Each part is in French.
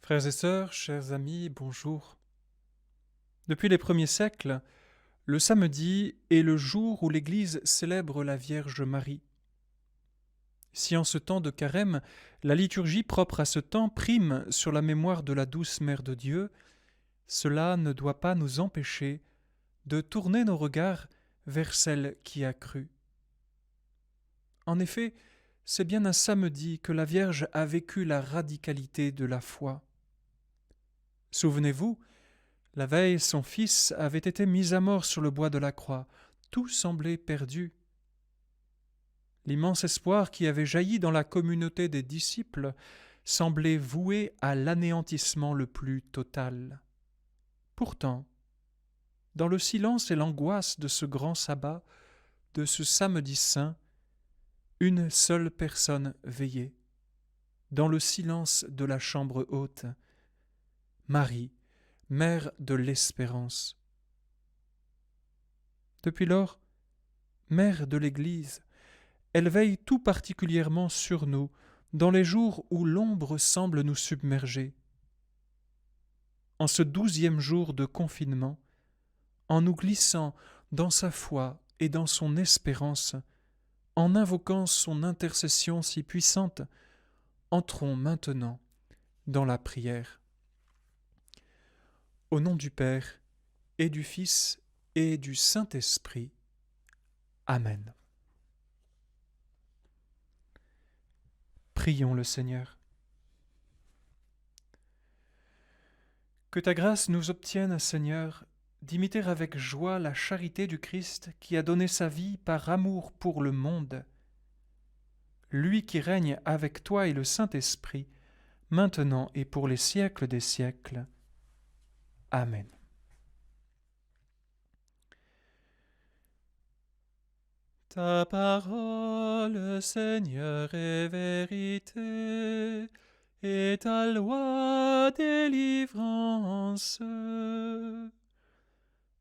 Frères et sœurs, chers amis, bonjour. Depuis les premiers siècles, le samedi est le jour où l'Église célèbre la Vierge Marie. Si en ce temps de carême, la liturgie propre à ce temps prime sur la mémoire de la douce Mère de Dieu, cela ne doit pas nous empêcher de tourner nos regards vers celle qui a cru. En effet, c'est bien un samedi que la Vierge a vécu la radicalité de la foi. Souvenez-vous, la veille, son fils avait été mis à mort sur le bois de la croix. Tout semblait perdu. L'immense espoir qui avait jailli dans la communauté des disciples semblait voué à l'anéantissement le plus total. Pourtant, dans le silence et l'angoisse de ce grand sabbat, de ce samedi saint, une seule personne veillait. Dans le silence de la chambre haute, Marie, mère de l'espérance. Depuis lors, mère de l'Église, elle veille tout particulièrement sur nous dans les jours où l'ombre semble nous submerger. En ce 12e jour de confinement, en nous glissant dans sa foi et dans son espérance, en invoquant son intercession si puissante, entrons maintenant dans la prière. Au nom du Père, et du Fils, et du Saint-Esprit. Amen. Prions le Seigneur. Que ta grâce nous obtienne, Seigneur, d'imiter avec joie la charité du Christ qui a donné sa vie par amour pour le monde. Lui qui règne avec toi et le Saint-Esprit, maintenant et pour les siècles des siècles. Amen. Ta parole, Seigneur, est vérité, et ta loi délivrance.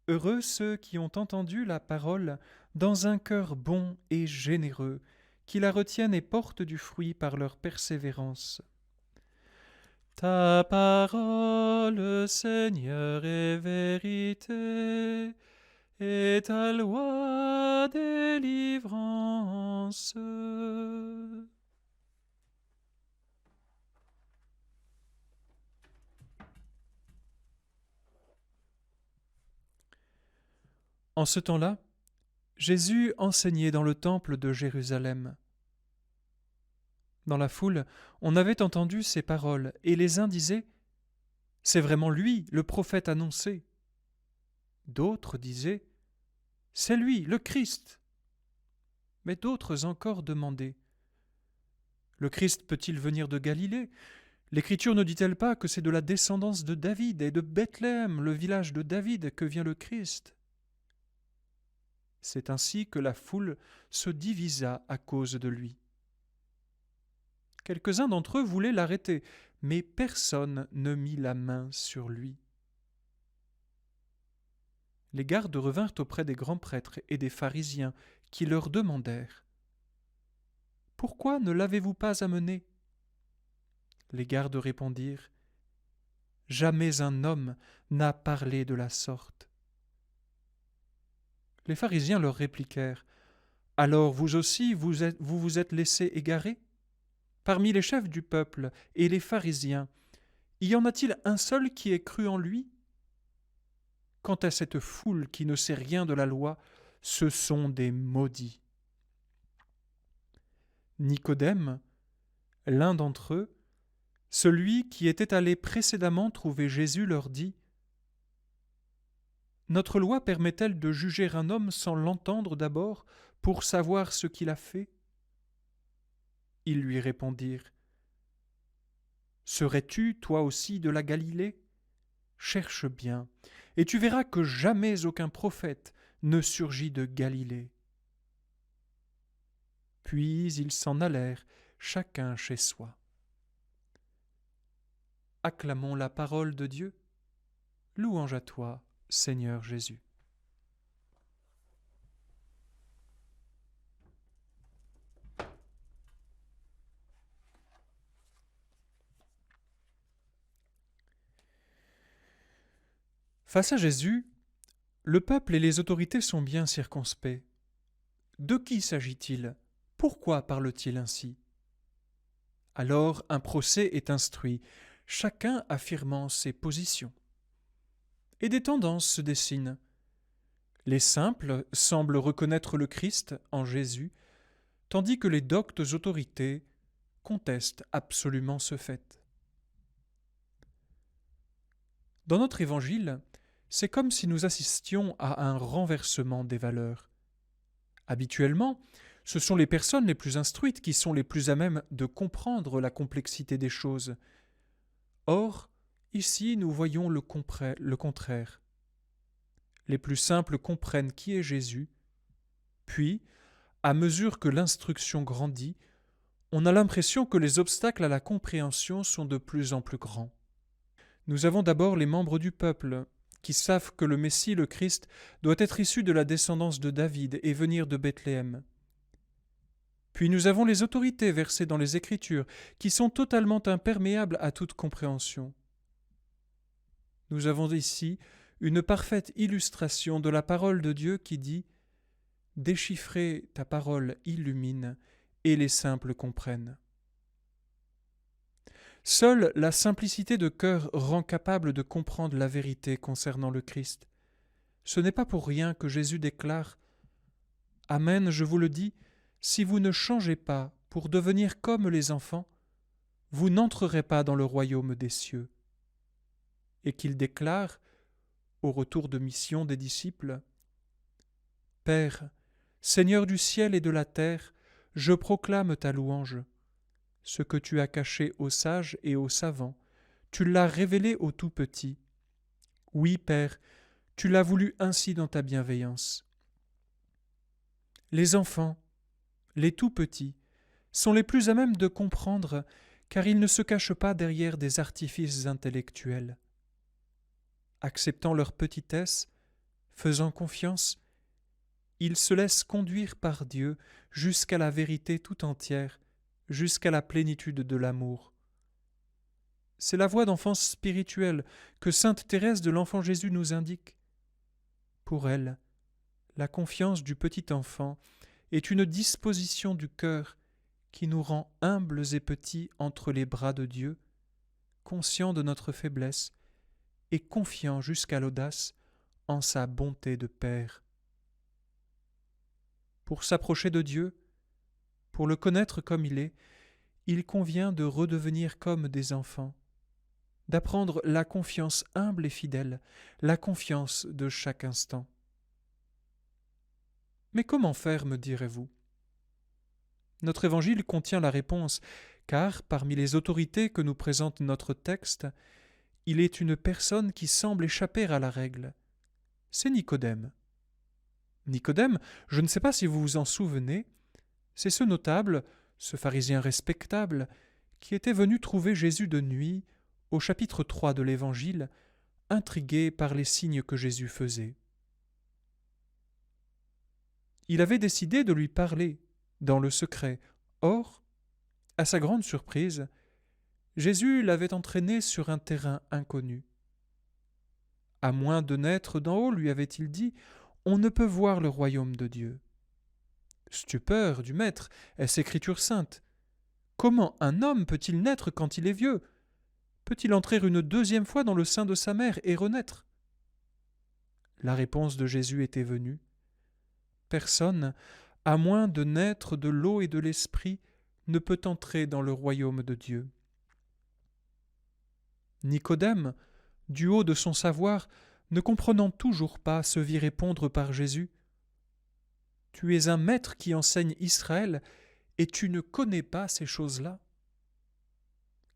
Heureux ceux qui ont entendu la parole dans un cœur bon et généreux, qui la retiennent et portent du fruit par leur persévérance. Ta parole, Seigneur, est vérité, et ta loi délivrance. En ce temps-là, Jésus enseignait dans le temple de Jérusalem. Dans la foule, on avait entendu ces paroles, et les uns disaient: C'est vraiment lui, le prophète annoncé. D'autres disaient: C'est lui, le Christ. Mais d'autres encore demandaient: Le Christ peut-il venir de Galilée? L'Écriture ne dit-elle pas que c'est de la descendance de David et de Bethléem, le village de David, que vient le Christ? C'est ainsi que la foule se divisa à cause de lui. Quelques-uns d'entre eux voulaient l'arrêter, mais personne ne mit la main sur lui. Les gardes revinrent auprès des grands prêtres et des pharisiens, qui leur demandèrent: Pourquoi ne l'avez-vous pas amené? Les gardes répondirent: Jamais un homme n'a parlé de la sorte. Les pharisiens leur répliquèrent: Alors vous aussi vous êtes laissés égarer? Parmi les chefs du peuple et les pharisiens, y en a-t-il un seul qui ait cru en lui? Quant à cette foule qui ne sait rien de la loi, ce sont des maudits. Nicodème, l'un d'entre eux, celui qui était allé précédemment trouver Jésus, leur dit: Notre loi permet-elle de juger un homme sans l'entendre d'abord pour savoir ce qu'il a fait? Ils lui répondirent: Serais-tu, toi aussi, de la Galilée? Cherche bien, et tu verras que jamais aucun prophète ne surgit de Galilée. Puis ils s'en allèrent, chacun chez soi. Acclamons la parole de Dieu. Louange à toi, Seigneur Jésus. Face à Jésus, le peuple et les autorités sont bien circonspects. De qui s'agit-il? Pourquoi parle-t-il ainsi? Alors un procès est instruit, chacun affirmant ses positions. Et des tendances se dessinent. Les simples semblent reconnaître le Christ en Jésus, tandis que les doctes autorités contestent absolument ce fait. Dans notre évangile, c'est comme si nous assistions à un renversement des valeurs. Habituellement, ce sont les personnes les plus instruites qui sont les plus à même de comprendre la complexité des choses. Or, ici, nous voyons le contraire. Les plus simples comprennent qui est Jésus, puis, à mesure que l'instruction grandit, on a l'impression que les obstacles à la compréhension sont de plus en plus grands. Nous avons d'abord les membres du peuple, qui savent que le Messie, le Christ, doit être issu de la descendance de David et venir de Bethléem. Puis nous avons les autorités versées dans les Écritures, qui sont totalement imperméables à toute compréhension. Nous avons ici une parfaite illustration de la parole de Dieu qui dit « Déchiffrer ta parole illumine, et les simples comprennent ». Seule la simplicité de cœur rend capable de comprendre la vérité concernant le Christ. Ce n'est pas pour rien que Jésus déclare « Amen, je vous le dis, si vous ne changez pas pour devenir comme les enfants, vous n'entrerez pas dans le royaume des cieux. » Et qu'il déclare, au retour de mission des disciples, « Père, Seigneur du ciel et de la terre, je proclame ta louange. Ce que tu as caché aux sages et aux savants, tu l'as révélé aux tout petits. Oui, Père, tu l'as voulu ainsi dans ta bienveillance. » Les enfants, les tout petits, sont les plus à même de comprendre, car ils ne se cachent pas derrière des artifices intellectuels. Acceptant leur petitesse, faisant confiance, ils se laissent conduire par Dieu jusqu'à la vérité tout entière, jusqu'à la plénitude de l'amour. C'est la voie d'enfance spirituelle que sainte Thérèse de l'Enfant Jésus nous indique. Pour elle, la confiance du petit enfant est une disposition du cœur qui nous rend humbles et petits entre les bras de Dieu, conscients de notre faiblesse et confiants jusqu'à l'audace en sa bonté de Père. Pour s'approcher de Dieu, pour le connaître comme il convient de redevenir comme des enfants, d'apprendre la confiance humble et fidèle, la confiance de chaque instant. Mais comment faire, me direz-vous? Notre évangile contient la réponse, car parmi les autorités que nous présente notre texte, il est une personne qui semble échapper à la règle. C'est Nicodème. Nicodème, je ne sais pas si vous vous en souvenez, c'est ce notable, ce pharisien respectable, qui était venu trouver Jésus de nuit, au chapitre 3 de l'Évangile, intrigué par les signes que Jésus faisait. Il avait décidé de lui parler, dans le secret. Or, à sa grande surprise, Jésus l'avait entraîné sur un terrain inconnu. À moins de naître d'en haut, lui avait-il dit, on ne peut voir le royaume de Dieu. Stupeur du maître, est-ce écriture sainte? Comment un homme peut-il naître quand il est vieux? Peut-il entrer une deuxième fois dans le sein de sa mère et renaître? La réponse de Jésus était venue. Personne, à moins de naître de l'eau et de l'esprit, ne peut entrer dans le royaume de Dieu. Nicodème, du haut de son savoir, ne comprenant toujours pas, se vit répondre par Jésus « Tu es un maître qui enseigne Israël, et tu ne connais pas ces choses-là »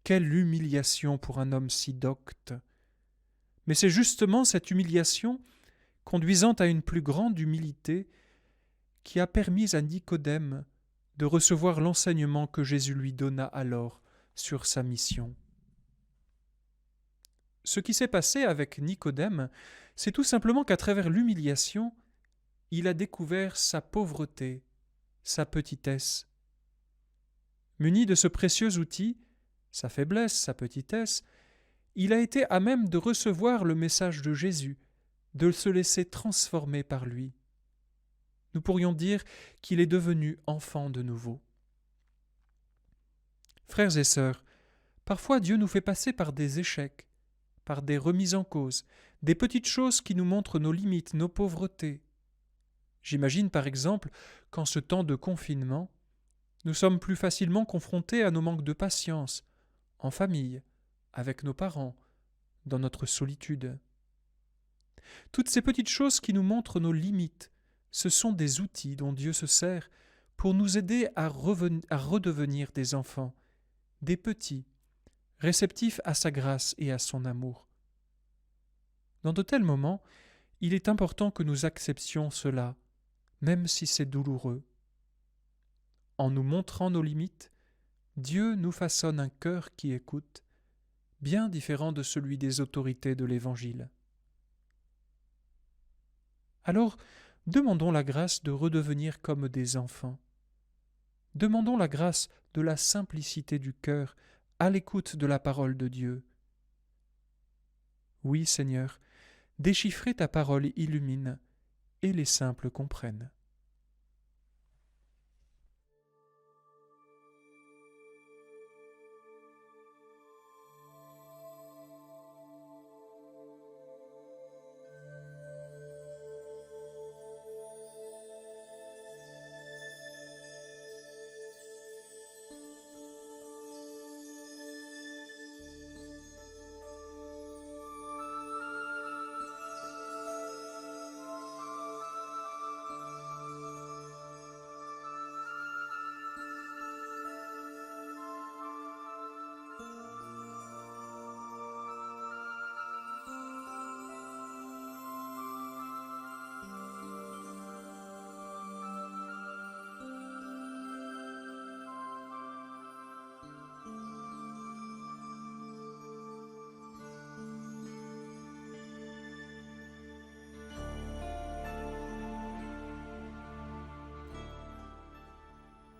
Quelle humiliation pour un homme si docte! Mais c'est justement cette humiliation, conduisant à une plus grande humilité, qui a permis à Nicodème de recevoir l'enseignement que Jésus lui donna alors sur sa mission. Ce qui s'est passé avec Nicodème, c'est tout simplement qu'à travers l'humiliation, il a découvert sa pauvreté, sa petitesse. Muni de ce précieux outil, sa faiblesse, sa petitesse, il a été à même de recevoir le message de Jésus, de se laisser transformer par lui. Nous pourrions dire qu'il est devenu enfant de nouveau. Frères et sœurs, parfois Dieu nous fait passer par des échecs, par des remises en cause, des petites choses qui nous montrent nos limites, nos pauvretés. J'imagine par exemple qu'en ce temps de confinement, nous sommes plus facilement confrontés à nos manques de patience, en famille, avec nos parents, dans notre solitude. Toutes ces petites choses qui nous montrent nos limites, ce sont des outils dont Dieu se sert pour nous aider à redevenir des enfants, des petits, réceptifs à sa grâce et à son amour. Dans de tels moments, il est important que nous acceptions cela, même si c'est douloureux. En nous montrant nos limites, Dieu nous façonne un cœur qui écoute, bien différent de celui des autorités de l'Évangile. Alors, demandons la grâce de redevenir comme des enfants. Demandons la grâce de la simplicité du cœur à l'écoute de la parole de Dieu. Oui, Seigneur, déchiffrer ta parole illumine, et les simples comprennent.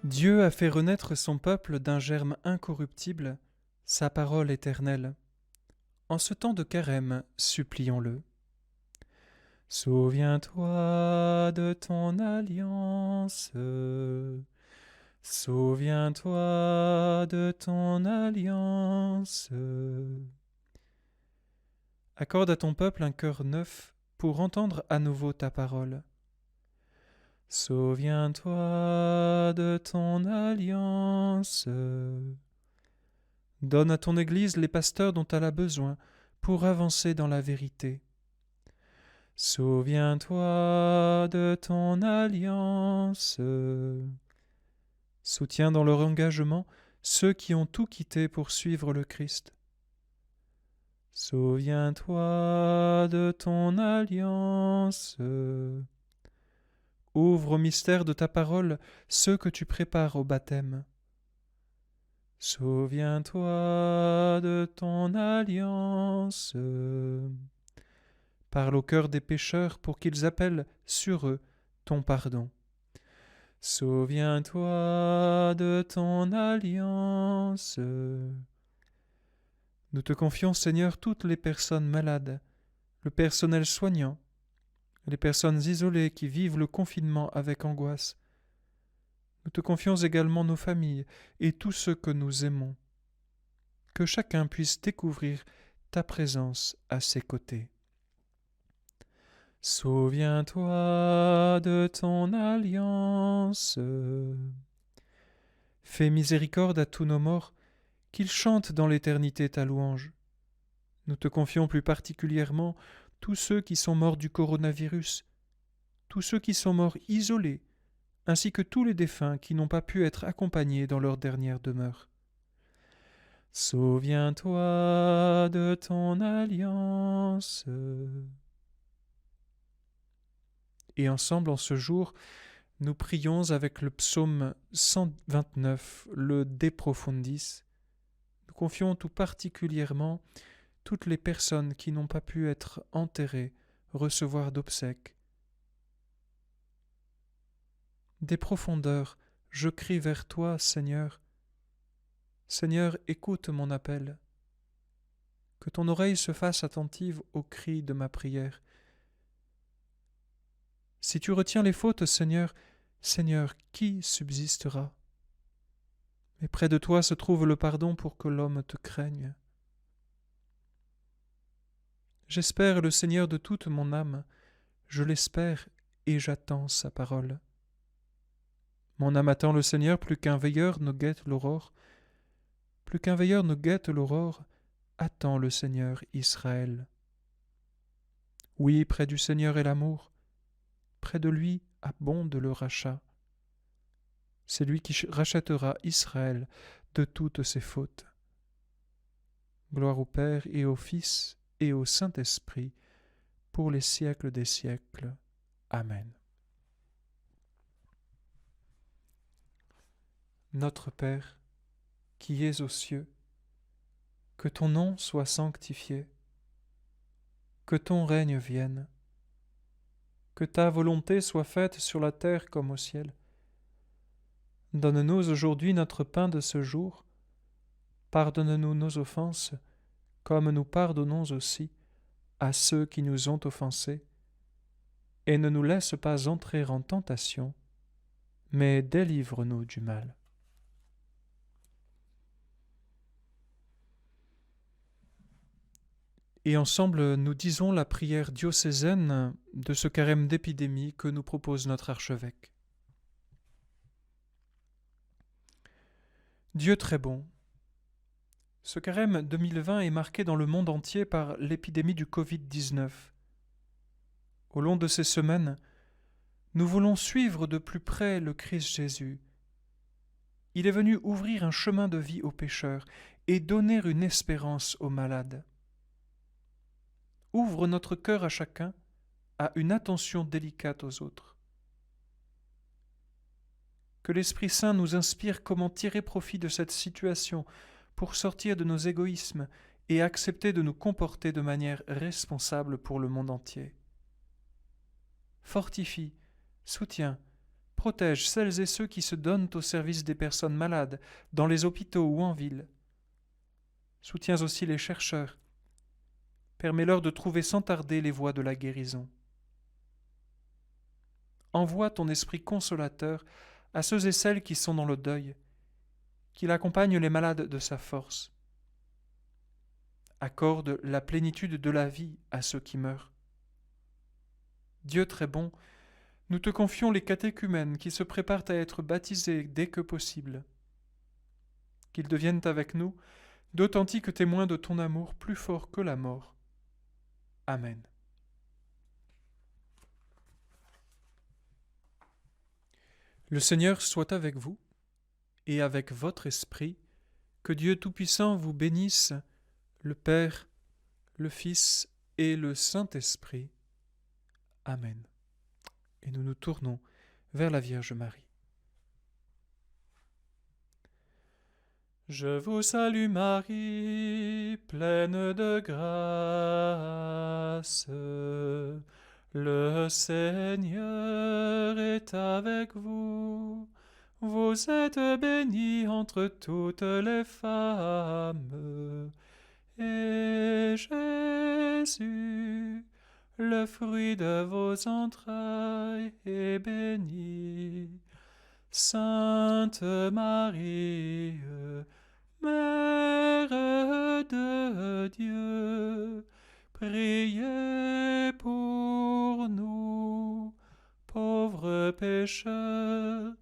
Dieu a fait renaître son peuple d'un germe incorruptible, sa parole éternelle. En ce temps de carême, supplions-le. Souviens-toi de ton alliance. Souviens-toi de ton alliance. Accorde à ton peuple un cœur neuf pour entendre à nouveau ta parole. Souviens-toi de ton alliance. Donne à ton Église les pasteurs dont elle a besoin pour avancer dans la vérité. Souviens-toi de ton alliance. Soutiens dans leur engagement ceux qui ont tout quitté pour suivre le Christ. Souviens-toi de ton alliance. Ouvre au mystère de ta parole ceux que tu prépares au baptême. Souviens-toi de ton alliance. Parle au cœur des pécheurs pour qu'ils appellent sur eux ton pardon. Souviens-toi de ton alliance. Nous te confions, Seigneur, toutes les personnes malades, le personnel soignant, les personnes isolées qui vivent le confinement avec angoisse. Nous te confions également nos familles et tous ceux que nous aimons. Que chacun puisse découvrir ta présence à ses côtés. Souviens-toi de ton alliance. Fais miséricorde à tous nos morts, qu'ils chantent dans l'éternité ta louange. Nous te confions plus particulièrement tous ceux qui sont morts du coronavirus, tous ceux qui sont morts isolés, ainsi que tous les défunts qui n'ont pas pu être accompagnés dans leur dernière demeure. Souviens-toi de ton alliance. Et ensemble, en ce jour, nous prions avec le psaume 129, le De Profundis. Nous confions tout particulièrement toutes les personnes qui n'ont pas pu être enterrées, recevoir d'obsèques. Des profondeurs, je crie vers toi, Seigneur. Seigneur, écoute mon appel. Que ton oreille se fasse attentive aux cris de ma prière, Si tu retiens les fautes, Seigneur, Seigneur, qui subsistera? Mais près de toi se trouve le pardon pour que l'homme te craigne. J'espère le Seigneur de toute mon âme, je l'espère et j'attends sa parole. Mon âme attend le Seigneur plus qu'un veilleur ne guette l'aurore. Plus qu'un veilleur ne guette l'aurore, attend le Seigneur Israël. Oui, près du Seigneur est l'amour, près de lui abonde le rachat. C'est lui qui rachètera Israël de toutes ses fautes. Gloire au Père et au Fils et au Saint-Esprit, pour les siècles des siècles. Amen. Notre Père, qui es aux cieux, que ton nom soit sanctifié, que ton règne vienne, que ta volonté soit faite sur la terre comme au ciel. Donne-nous aujourd'hui notre pain de ce jour. Pardonne-nous nos offenses, comme nous pardonnons aussi à ceux qui nous ont offensés. Et ne nous laisse pas entrer en tentation, mais délivre-nous du mal. Et ensemble, nous disons la prière diocésaine de ce carême d'épidémie que nous propose notre archevêque. Dieu très bon, ce carême 2020 est marqué dans le monde entier par l'épidémie du Covid-19. Au long de ces semaines, nous voulons suivre de plus près le Christ Jésus. Il est venu ouvrir un chemin de vie aux pécheurs et donner une espérance aux malades. Ouvre notre cœur à chacun, à une attention délicate aux autres. Que l'Esprit Saint nous inspire comment tirer profit de cette situation pour sortir de nos égoïsmes et accepter de nous comporter de manière responsable pour le monde entier. Fortifie, soutiens, protège celles et ceux qui se donnent au service des personnes malades, dans les hôpitaux ou en ville. Soutiens aussi les chercheurs. Permets-leur de trouver sans tarder les voies de la guérison. Envoie ton esprit consolateur à ceux et celles qui sont dans le deuil, qu'il accompagne les malades de sa force. Accorde la plénitude de la vie à ceux qui meurent. Dieu très bon, nous te confions les catéchumènes qui se préparent à être baptisés dès que possible. Qu'ils deviennent avec nous d'authentiques témoins de ton amour plus fort que la mort. Amen. Le Seigneur soit avec vous et avec votre esprit, que Dieu Tout-Puissant vous bénisse, le Père, le Fils et le Saint-Esprit. Amen. Et nous nous tournons vers la Vierge Marie. Je vous salue Marie, pleine de grâce. Le Seigneur est avec vous. Vous êtes bénie entre toutes les femmes. Et Jésus, le fruit de vos entrailles, est béni. Sainte Marie, Mère de Dieu, priez pour nous, pauvres pécheurs,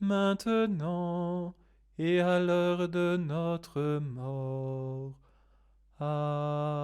maintenant et à l'heure de notre mort. Amen.